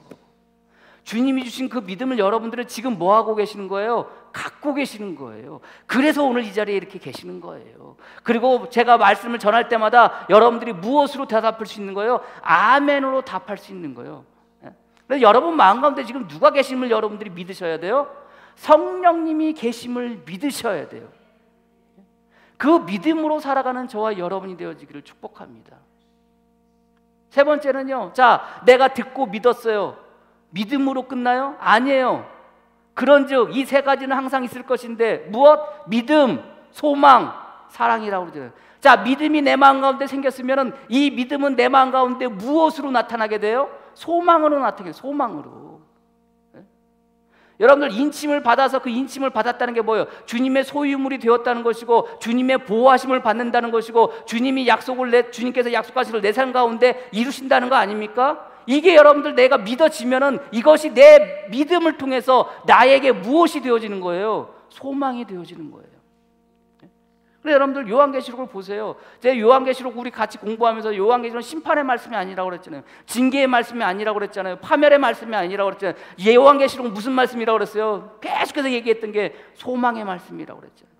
주님이 주신 그 믿음을 여러분들은 지금 뭐 하고 계시는 거예요? 갖고 계시는 거예요. 그래서 오늘 이 자리에 이렇게 계시는 거예요. 그리고 제가 말씀을 전할 때마다 여러분들이 무엇으로 대답할 수 있는 거예요? 아멘으로 답할 수 있는 거예요. 그래서 여러분 마음 가운데 지금 누가 계심을 여러분들이 믿으셔야 돼요? 성령님이 계심을 믿으셔야 돼요. 그 믿음으로 살아가는 저와 여러분이 되어지기를 축복합니다. 세 번째는요, 자, 내가 듣고 믿었어요. 믿음으로 끝나요? 아니에요. 그런즉 이 세 가지는 항상 있을 것인데 무엇? 믿음, 소망, 사랑이라고 그러잖아요. 자, 믿음이 내 마음 가운데 생겼으면 이 믿음은 내 마음 가운데 무엇으로 나타나게 돼요? 소망으로 나타나게 돼요. 소망으로. 네? 여러분들 인침을 받아서 그 인침을 받았다는 게 뭐예요? 주님의 소유물이 되었다는 것이고 주님의 보호하심을 받는다는 것이고 주님이 주님께서 약속하신 걸 내 삶 가운데 이루신다는 거 아닙니까? 이게 여러분들 내가 믿어지면은 이것이 내 믿음을 통해서 나에게 무엇이 되어지는 거예요? 소망이 되어지는 거예요. 그래서 여러분들 요한계시록을 보세요. 제가 요한계시록 우리 같이 공부하면서 요한계시록은 심판의 말씀이 아니라고 그랬잖아요. 징계의 말씀이 아니라고 그랬잖아요. 파멸의 말씀이 아니라고 그랬잖아요. 요한계시록은 무슨 말씀이라고 그랬어요? 계속해서 얘기했던 게 소망의 말씀이라고 그랬잖아요.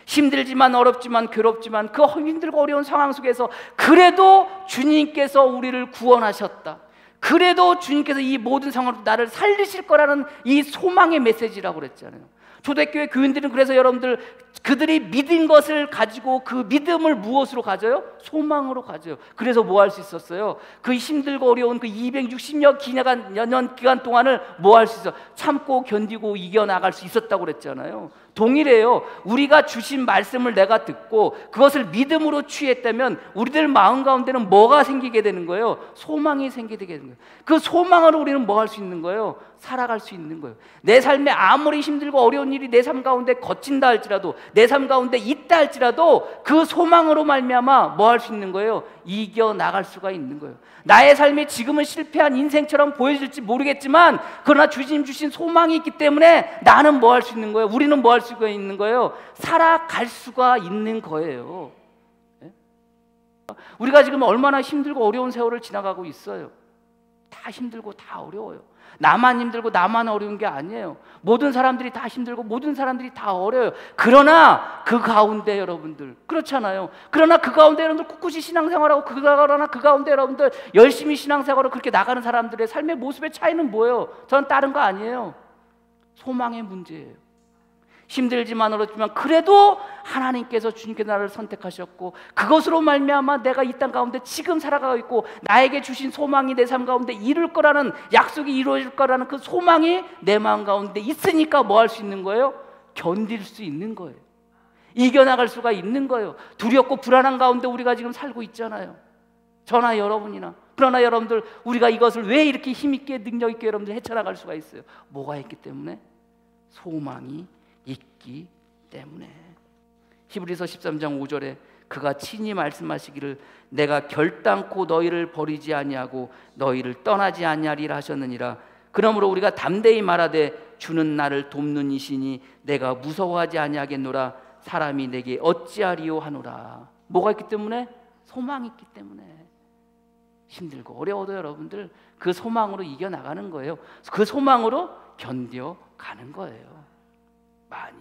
힘들지만 어렵지만 괴롭지만 그 힘들고 어려운 상황 속에서 그래도 주님께서 우리를 구원하셨다. 그래도 주님께서 이 모든 상황으로 나를 살리실 거라는 이 소망의 메시지라고 그랬잖아요. 초대교회 교인들은 그래서 여러분들 그들이 믿은 것을 가지고 그 믿음을 무엇으로 가져요? 소망으로 가져요. 그래서 뭐 할 수 있었어요? 그 힘들고 어려운 그 260여 년 기간 동안을 뭐 할 수 있어? 참고 견디고 이겨나갈 수 있었다고 그랬잖아요. 동일해요. 우리가 주신 말씀을 내가 듣고 그것을 믿음으로 취했다면 우리들 마음 가운데는 뭐가 생기게 되는 거예요? 소망이 생기게 되는 거예요. 그 소망으로 우리는 뭐 할 수 있는 거예요? 살아갈 수 있는 거예요. 내 삶에 아무리 힘들고 어려운 일이 내 삶 가운데 거친다 할지라도, 내 삶 가운데 있다 할지라도 그 소망으로 말미암아 뭐 할 수 있는 거예요? 이겨나갈 수가 있는 거예요. 나의 삶이 지금은 실패한 인생처럼 보여질지 모르겠지만 그러나 주님 주신 소망이 있기 때문에 나는 뭐 할 수 있는 거예요? 우리는 뭐 할 수가 있는 거예요? 살아갈 수가 있는 거예요. 우리가 지금 얼마나 힘들고 어려운 세월을 지나가고 있어요. 다 힘들고 다 어려워요. 나만 힘들고 나만 어려운 게 아니에요. 모든 사람들이 다 힘들고 모든 사람들이 다 어려워요. 그러나 그 가운데 여러분들 그렇잖아요. 그러나 그 가운데 여러분들 꿋꿋이 신앙생활하고 그러나 그 가운데 여러분들 열심히 신앙생활하고 그렇게 나가는 사람들의 삶의 모습의 차이는 뭐예요? 저는 다른 거 아니에요. 소망의 문제예요. 힘들지만 어렵지만 그래도 하나님께서 주님께서 나를 선택하셨고 그것으로 말미암아 내가 이 땅 가운데 지금 살아가고 있고 나에게 주신 소망이 내 삶 가운데 이룰 거라는 약속이 이루어질 거라는 그 소망이 내 마음 가운데 있으니까 뭐 할 수 있는 거예요? 견딜 수 있는 거예요. 이겨나갈 수가 있는 거예요. 두렵고 불안한 가운데 우리가 지금 살고 있잖아요. 저나 여러분이나. 그러나 여러분들 우리가 이것을 왜 이렇게 힘있게 능력있게 여러분들 헤쳐나갈 수가 있어요? 뭐가 있기 때문에? 소망이 있기 때문에. 히브리서 13장 5절에 그가 친히 말씀하시기를 내가 결단코 너희를 버리지 아니하고 너희를 떠나지 아니하리라 하셨느니라. 그러므로 우리가 담대히 말하되 주는 나를 돕는 이시니 내가 무서워하지 아니하겠노라. 사람이 내게 어찌하리요 하노라. 뭐가 있기 때문에? 소망이 있기 때문에. 힘들고 어려워도 여러분들 그 소망으로 이겨나가는 거예요. 그 소망으로 견뎌가는 거예요. 많이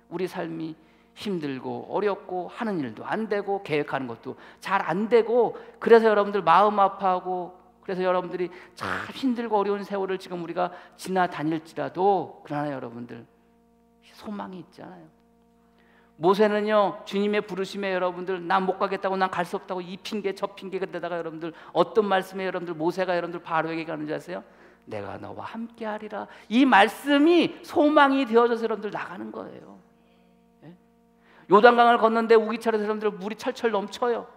우리 삶이 힘들고 어렵고 하는 일도 안 되고 계획하는 것도 잘 안 되고, 그래서 여러분들 마음 아파하고, 그래서 여러분들이 참 힘들고 어려운 세월을 지금 우리가 지나다닐지라도, 그러나 여러분들 소망이 있잖아요. 모세는요, 주님의 부르심에 여러분들 난 못 가겠다고, 난 갈 수 없다고, 이 핑계 저 핑계, 그때다가 여러분들 어떤 말씀에 여러분들 모세가 여러분들 바로에게 가는지 아세요? 내가 너와 함께 하리라. 이 말씀이 소망이 되어져서 여러분들 나가는 거예요. 예? 요단강을 걷는데 우기철에서 여러분들 물이 철철 넘쳐요.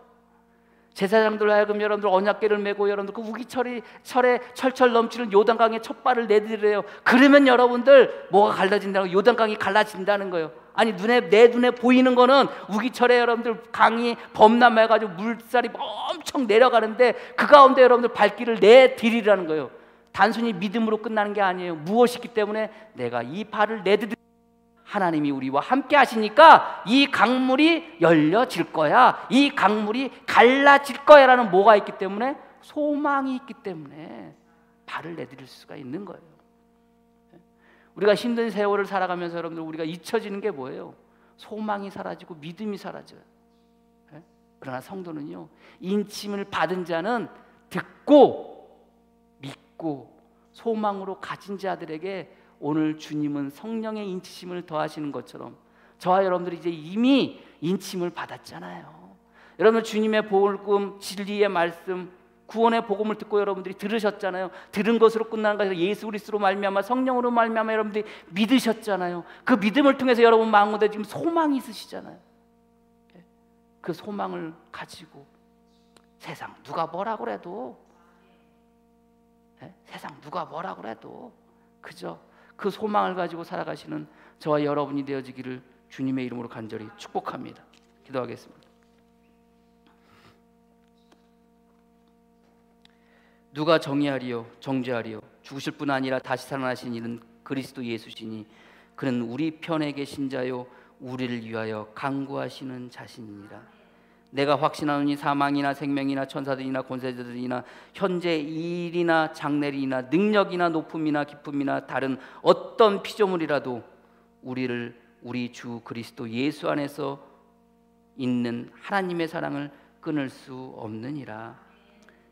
제사장들 하여금 여러분들 언약궤를 메고 여러분들 그 우기철에 철철 넘치는 요단강에 첫 발을 내디디래요. 그러면 여러분들 뭐가 갈라진다고? 요단강이 갈라진다는 거예요. 아니 내 눈에 보이는 거는 우기철에 여러분들 강이 범람해가지고 물살이 엄청 내려가는데 그 가운데 여러분들 발길을 내디디라는 거예요. 단순히 믿음으로 끝나는 게 아니에요. 무엇이기 때문에 내가 이 발을 내디디, 하나님이 우리와 함께 하시니까 이 강물이 열려질 거야, 이 강물이 갈라질 거야 라는 뭐가 있기 때문에, 소망이 있기 때문에 발을 내디딜 수가 있는 거예요. 우리가 힘든 세월을 살아가면서 여러분들 우리가 잊혀지는 게 뭐예요? 소망이 사라지고 믿음이 사라져요. 그러나 성도는요, 인침을 받은 자는 듣고 믿고 소망으로 가진 자들에게 오늘 주님은 성령의 인치심을 더하시는 것처럼 저와 여러분들이 이제 이미 인침을 받았잖아요. 여러분 주님의 복음, 진리의 말씀, 구원의 복음을 듣고 여러분들이 들으셨잖아요. 들은 것으로 끝나는 것이 아니라 예수 그리스도로 말미암아, 성령으로 말미암아 여러분들이 믿으셨잖아요. 그 믿음을 통해서 여러분 마음 가운데 지금 소망이 있으시잖아요. 그 소망을 가지고 세상 누가 뭐라 그래도, 세상 누가 뭐라 그래도 그저 그 소망을 가지고 살아가시는 저와 여러분이 되어지기를 주님의 이름으로 간절히 축복합니다. 기도하겠습니다. 누가 정의하리요 정죄하리요? 죽으실 뿐 아니라 다시 살아나신 이는 그리스도 예수시니 그는 우리 편에 계신 자요 우리를 위하여 간구하시는 자신이니라. 내가 확신하노니 사망이나 생명이나 천사들이나 권세자들이나 현재 일이나 장래이나 능력이나 높음이나 깊음이나 다른 어떤 피조물이라도 우리를 우리 주 그리스도 예수 안에서 있는 하나님의 사랑을 끊을 수 없느니라.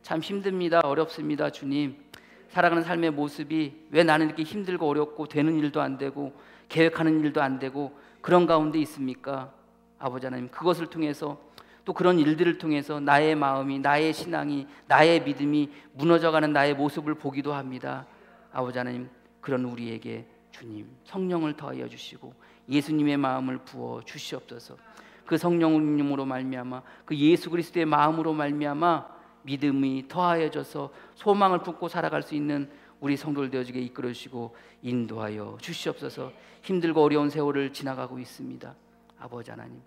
참 힘듭니다. 어렵습니다. 주님, 살아가는 삶의 모습이 왜 나는 이렇게 힘들고 어렵고 되는 일도 안 되고 계획하는 일도 안 되고 그런 가운데 있습니까? 아버지 하나님, 그것을 통해서 또 그런 일들을 통해서 나의 마음이, 나의 신앙이, 나의 믿음이 무너져가는 나의 모습을 보기도 합니다. 아버지 하나님, 그런 우리에게 주님 성령을 더하여 주시고 예수님의 마음을 부어 주시옵소서. 그 성령님으로 말미암아, 그 예수 그리스도의 마음으로 말미암아 믿음이 더하여져서 소망을 품고 살아갈 수 있는 우리 성도들 되어지게 이끌어 주시고 인도하여 주시옵소서. 힘들고 어려운 세월을 지나가고 있습니다. 아버지 하나님,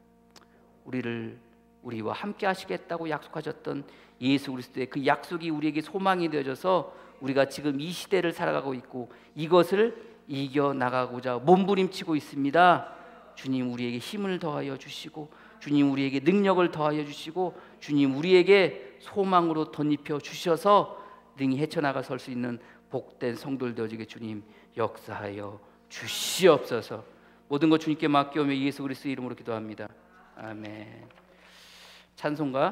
우리와 함께 하시겠다고 약속하셨던 예수 그리스도의 그 약속이 우리에게 소망이 되어져서 우리가 지금 이 시대를 살아가고 있고 이것을 이겨나가고자 몸부림치고 있습니다. 주님, 우리에게 힘을 더하여 주시고 주님, 우리에게 능력을 더하여 주시고 주님, 우리에게 소망으로 덧입혀 주셔서 능히 헤쳐나가 설 수 있는 복된 성도들 되어지게 주님 역사하여 주시옵소서. 모든 것 주님께 맡겨오며 예수 그리스도의 이름으로 기도합니다. 아멘. 찬송가